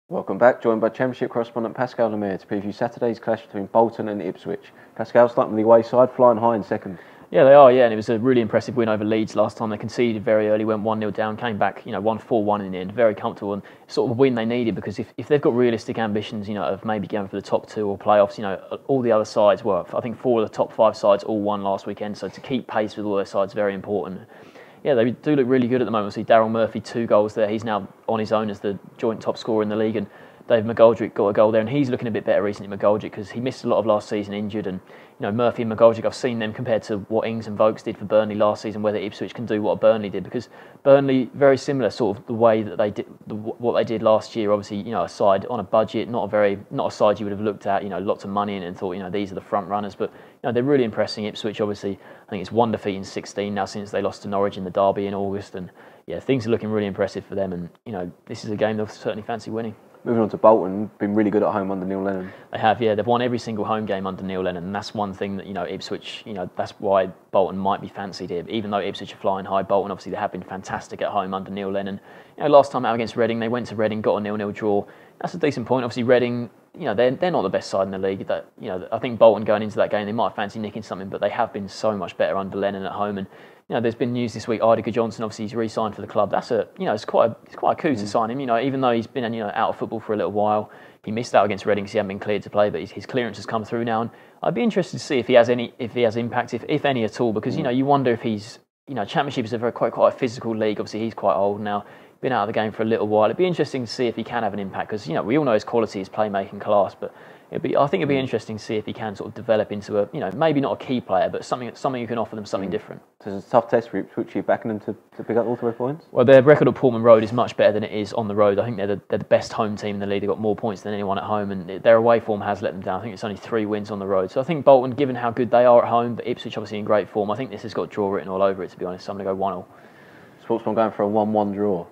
Welcome back, joined by Championship correspondent Pascal Lemire to preview Saturday's clash between Bolton and Ipswich. Pascal, starting with the away side, flying high in second. Yeah, they are, and it was a really impressive win over Leeds last time. They conceded very early, went 1-0 down, came back, won 4-1 in the end, very comfortable, and sort of a win they needed, because if they've got realistic ambitions, of maybe going for the top two or playoffs, all the other sides were, I think 4 of the top 5 sides all won last weekend, so to keep pace with all those sides is very important. Yeah, they do look really good at the moment. See, Daryl Murphy, 2 goals there. He's now on his own as the joint top scorer in the league, and Dave McGoldrick got a goal there, and he's looking a bit better recently, McGoldrick, because he missed a lot of last season injured. And Murphy and McGoldrick, I've seen them compared to what Ings and Vokes did for Burnley last season, whether Ipswich can do what Burnley did, because Burnley, very similar sort of the way that they did what they did last year. Obviously, a side on a budget, not a side you would have looked at, lots of money in it and thought, these are the front runners. But they're really impressing. Ipswich, obviously, I think it's 1 defeat in 16 now since they lost to Norwich in the derby in August, and yeah, things are looking really impressive for them. And this is a game they'll certainly fancy winning. Moving on to Bolton, been really good at home under Neil Lennon. They have, yeah. They've won every single home game under Neil Lennon, and that's one thing that, Ipswich, that's why Bolton might be fancied here. Even though Ipswich are flying high, Bolton, obviously, they have been fantastic at home under Neil Lennon. Last time out against Reading, they went to Reading, got a 0-0 draw. That's a decent point. Obviously, Reading, they're not the best side in the league. That, I think Bolton going into that game, they might fancy nicking something, but they have been so much better under Lennon at home. And there's been news this week. Idiger Johnson, obviously, he's re-signed for the club. That's it's quite a coup to sign him. Even though he's been out of football for a little while, he missed out against Reading because he hadn't been cleared to play. But his clearance has come through now, and I'd be interested to see if he has impact, if any at all. Because you wonder if he's Championship is quite a physical league. Obviously, he's quite old now. Been out of the game for a little while. It'd be interesting to see if he can have an impact, because we all know his quality, his playmaking class, but I think it'd be interesting to see if he can sort of develop into a maybe not a key player, but something you can offer them something different. So it's a tough test for Ipswich. You're backing them to pick up all 3 points? Well, their record at Portman Road is much better than it is on the road. I think they're the best home team in the league. They've got more points than anyone at home, and their away form has let them down. I think it's only 3 wins on the road. So I think Bolton, given how good they are at home, but Ipswich obviously in great form, I think this has got draw written all over it, to be honest. So I'm going to go 1-1. Sportsman going for a 1-1 draw.